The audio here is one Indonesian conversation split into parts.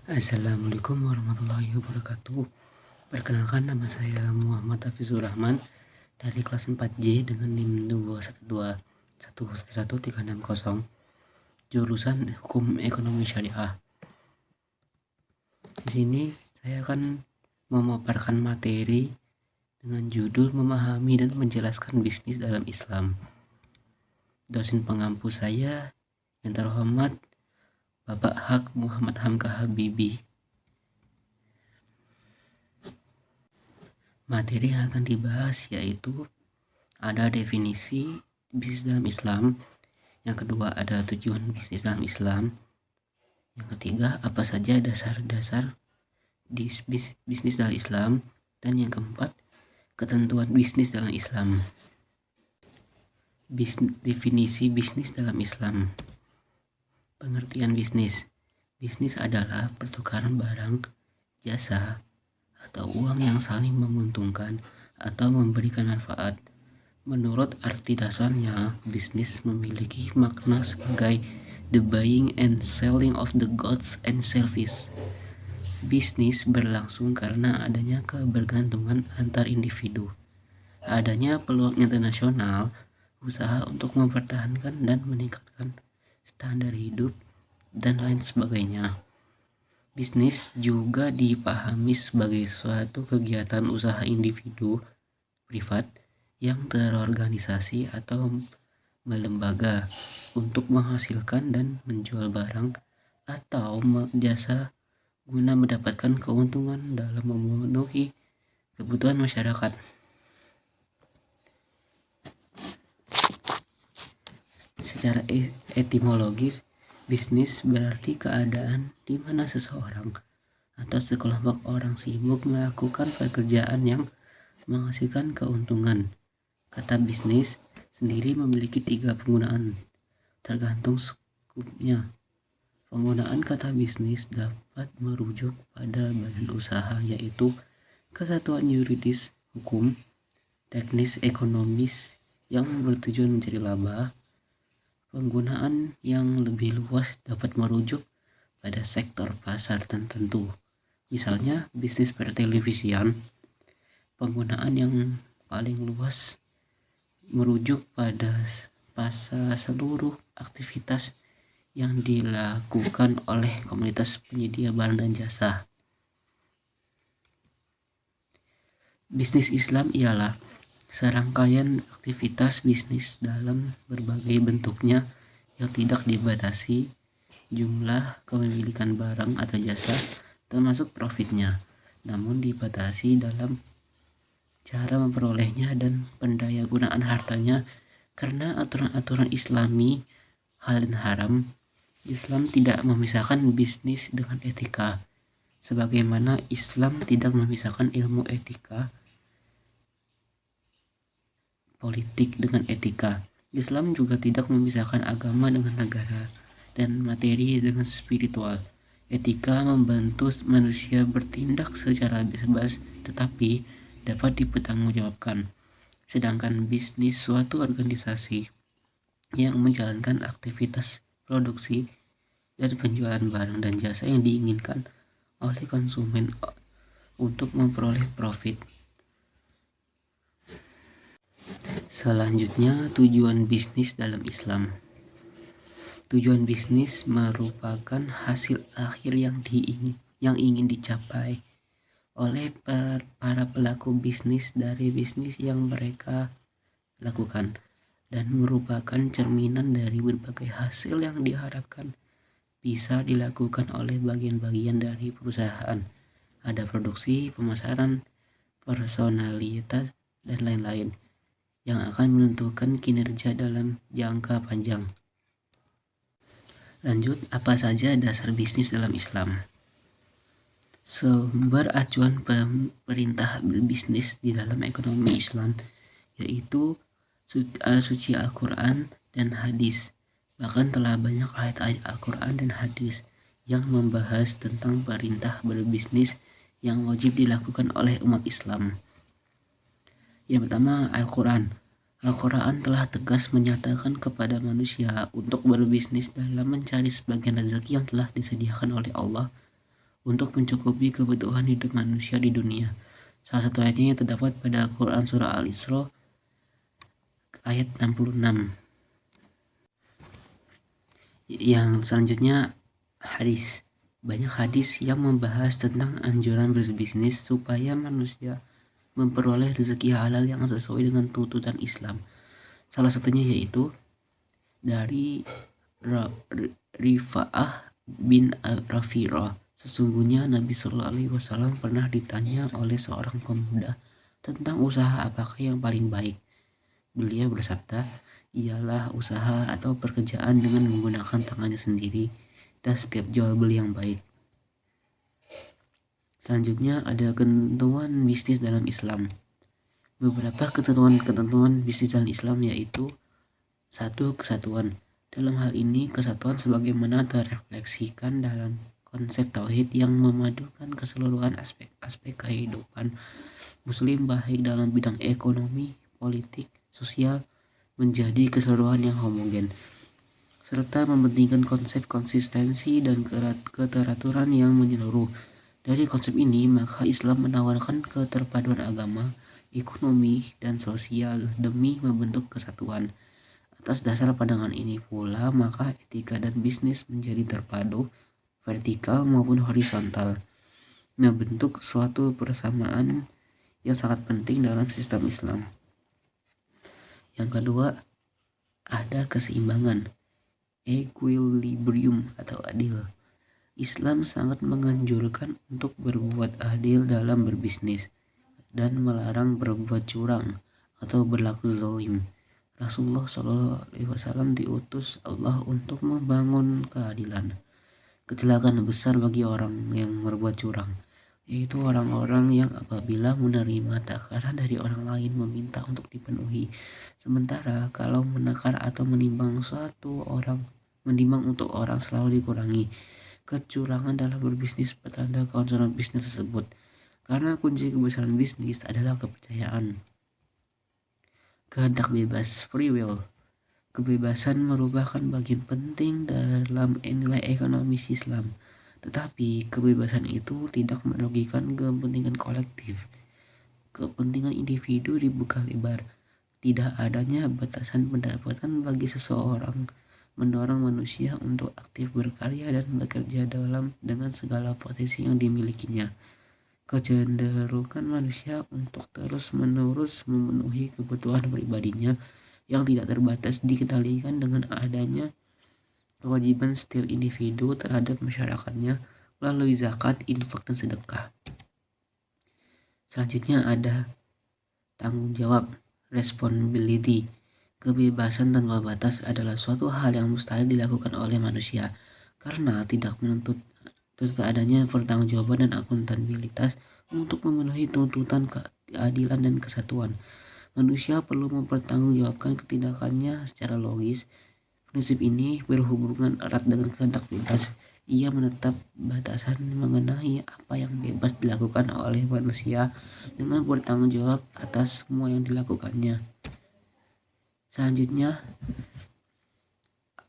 Assalamualaikum warahmatullahi wabarakatuh. Perkenalkan, nama saya Muhammad Hafizur Rahman dari kelas 4J dengan NIM 212111360, jurusan Hukum Ekonomi Syariah. Di sini saya akan memaparkan materi dengan judul memahami dan menjelaskan bisnis dalam Islam. Dosen pengampu saya yang terhormat Bapak Haq Muhammad Hamka Habibi. Materi yang akan dibahas yaitu ada definisi bisnis dalam Islam, yang kedua ada tujuan bisnis dalam Islam, yang ketiga apa saja dasar-dasar bisnis dalam Islam, dan yang keempat ketentuan bisnis dalam Islam. Definisi bisnis dalam Islam. Pengertian bisnis. Bisnis adalah pertukaran barang, jasa, atau uang yang saling menguntungkan atau memberikan manfaat. Menurut arti dasarnya, bisnis memiliki makna sebagai the buying and selling of the goods and service. Bisnis berlangsung karena adanya kebergantungan antar individu, adanya peluang internasional, usaha untuk mempertahankan dan meningkatkan standar hidup, dan lain sebagainya. Bisnis juga dipahami sebagai suatu kegiatan usaha individu privat yang terorganisasi atau melembaga untuk menghasilkan dan menjual barang atau jasa guna mendapatkan keuntungan dalam memenuhi kebutuhan masyarakat. Secara etimologis, bisnis berarti keadaan di mana seseorang atau sekelompok orang sibuk melakukan pekerjaan yang menghasilkan keuntungan. Kata bisnis sendiri memiliki 3 penggunaan, tergantung skupnya. Penggunaan kata bisnis dapat merujuk pada badan usaha, yaitu kesatuan yuridis, hukum, teknis, ekonomis yang bertujuan mencari laba. Penggunaan yang lebih luas dapat merujuk pada sektor pasar tertentu, misalnya bisnis pertelevisian. Penggunaan yang paling luas merujuk pada pasar seluruh aktivitas yang dilakukan oleh komunitas penyedia barang dan jasa. Bisnis Islam ialah serangkaian aktivitas bisnis dalam berbagai bentuknya yang tidak dibatasi jumlah kepemilikan barang atau jasa termasuk profitnya, namun dibatasi dalam cara memperolehnya dan pendayagunaan hartanya. Karena aturan-aturan Islami halal dan haram, Islam tidak memisahkan bisnis dengan etika, sebagaimana Islam tidak memisahkan ilmu etika politik dengan etika. Islam juga tidak memisahkan agama dengan negara dan materi dengan spiritual. Etika membantu manusia bertindak secara bebas tetapi dapat dipertanggungjawabkan. Sedangkan bisnis suatu organisasi yang menjalankan aktivitas produksi dan penjualan barang dan jasa yang diinginkan oleh konsumen untuk memperoleh profit. Selanjutnya, tujuan bisnis dalam Islam. Tujuan bisnis merupakan hasil akhir yang ingin dicapai oleh para pelaku bisnis dari bisnis yang mereka lakukan, dan merupakan cerminan dari berbagai hasil yang diharapkan bisa dilakukan oleh bagian-bagian dari perusahaan. Ada produksi, pemasaran, personalitas, dan lain-lain yang akan menentukan kinerja dalam jangka panjang. Lanjut, apa saja dasar bisnis dalam Islam? Sumber acuan perintah berbisnis di dalam ekonomi Islam yaitu suci Al-Quran dan hadis. Bahkan telah banyak ayat-ayat Al-Quran dan hadis yang membahas tentang perintah berbisnis yang wajib dilakukan oleh umat Islam. Yang pertama, Al-Quran. Al-Quran telah tegas menyatakan kepada manusia untuk berbisnis dalam mencari sebagian rezeki yang telah disediakan oleh Allah untuk mencukupi kebutuhan hidup manusia di dunia. Salah satu ayatnya yang terdapat pada Al-Quran Surah Al-Isra ayat 66. Yang selanjutnya hadis. Banyak hadis yang membahas tentang anjuran berbisnis supaya manusia memperoleh rezeki halal yang sesuai dengan tuntutan Islam. Salah satunya yaitu dari Rifa'ah bin Rafirah. Sesungguhnya Nabi Shallallahu Alaihi Wasallam pernah ditanya oleh seorang pemuda tentang usaha apakah yang paling baik. Beliau bersabda, ialah usaha atau pekerjaan dengan menggunakan tangannya sendiri dan setiap jual beli yang baik. Selanjutnya ada ketentuan bisnis dalam Islam. Beberapa ketentuan bisnis dalam Islam yaitu 1. Kesatuan. Dalam hal ini, kesatuan sebagaimana terrefleksikan dalam konsep tauhid yang memadukan keseluruhan aspek-aspek kehidupan Muslim baik dalam bidang ekonomi, politik, sosial menjadi keseluruhan yang homogen, serta mementingkan konsep konsistensi dan keteraturan yang menyeluruh. Dari konsep ini, maka Islam menawarkan keterpaduan agama, ekonomi, dan sosial demi membentuk kesatuan. Atas dasar pandangan ini pula, maka etika dan bisnis menjadi terpadu, vertikal maupun horizontal, membentuk suatu persamaan yang sangat penting dalam sistem Islam. Yang kedua, ada keseimbangan, equilibrium atau adil. Islam sangat menganjurkan untuk berbuat adil dalam berbisnis dan melarang berbuat curang atau berlaku zalim. Rasulullah SAW diutus Allah untuk membangun keadilan. Kecelakaan besar bagi orang yang berbuat curang, yaitu orang-orang yang apabila menerima takaran dari orang lain meminta untuk dipenuhi. Sementara kalau menakar atau menimbang untuk orang selalu dikurangi. Kecurangan dalam berbisnis petanda kehancuran bisnis tersebut, karena kunci kebesaran bisnis adalah kepercayaan. Kehendak bebas, free will. Kebebasan merupakan bagian penting dalam nilai ekonomis Islam, tetapi kebebasan itu tidak merugikan kepentingan kolektif. Kepentingan individu dibuka lebar. Tidak adanya batasan pendapatan bagi seseorang mendorong manusia untuk aktif berkarya dan bekerja dengan segala potensi yang dimilikinya. Kecenderungan manusia untuk terus-menerus memenuhi kebutuhan pribadinya yang tidak terbatas dikendalikan dengan adanya kewajiban setiap individu terhadap masyarakatnya melalui zakat, infak, dan sedekah. Selanjutnya ada tanggung jawab, responsibility. Kebebasan tanpa batas adalah suatu hal yang mustahil dilakukan oleh manusia karena tidak menuntut adanya pertanggungjawaban dan akuntabilitas untuk memenuhi tuntutan keadilan dan kesatuan. Manusia perlu mempertanggungjawabkan ketindakannya secara logis. Prinsip ini berhubungan erat dengan kehendak bebas. Ia menetap batasan mengenai apa yang bebas dilakukan oleh manusia dengan bertanggung jawab atas semua yang dilakukannya. Selanjutnya,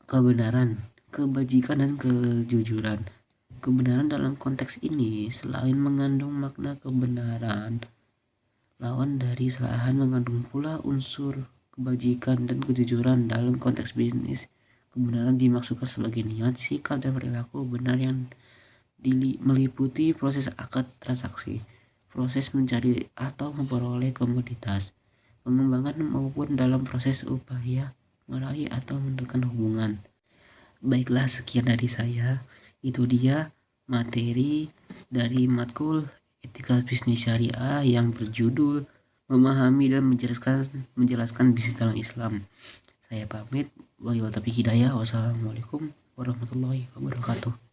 kebenaran, kebajikan, dan kejujuran. Kebenaran dalam konteks ini selain mengandung makna kebenaran, lawan dari kesalahan mengandung pula unsur kebajikan dan kejujuran. Dalam konteks bisnis, kebenaran dimaksudkan sebagai niat, sikap, dan perilaku benar yang meliputi proses akad transaksi, proses mencari atau memperoleh komoditas, pengembangan maupun dalam proses upaya meraih atau menekan hubungan. Baiklah, sekian dari saya. Itu dia materi dari matkul etika bisnis syariah yang berjudul memahami dan menjelaskan bisnis dalam Islam. Saya pamit. Wabillahi taufiq hidayah. Wassalamualaikum warahmatullahi wabarakatuh.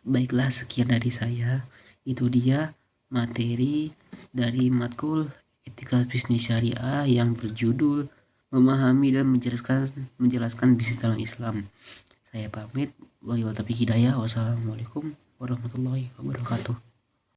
Baiklah, sekian dari saya. Itu dia materi dari matkul etika bisnis syariah yang berjudul memahami dan menjelaskan bisnis dalam Islam. Saya pamit. Wabillahi taufiq hidayah. Wassalamualaikum warahmatullahi wabarakatuh.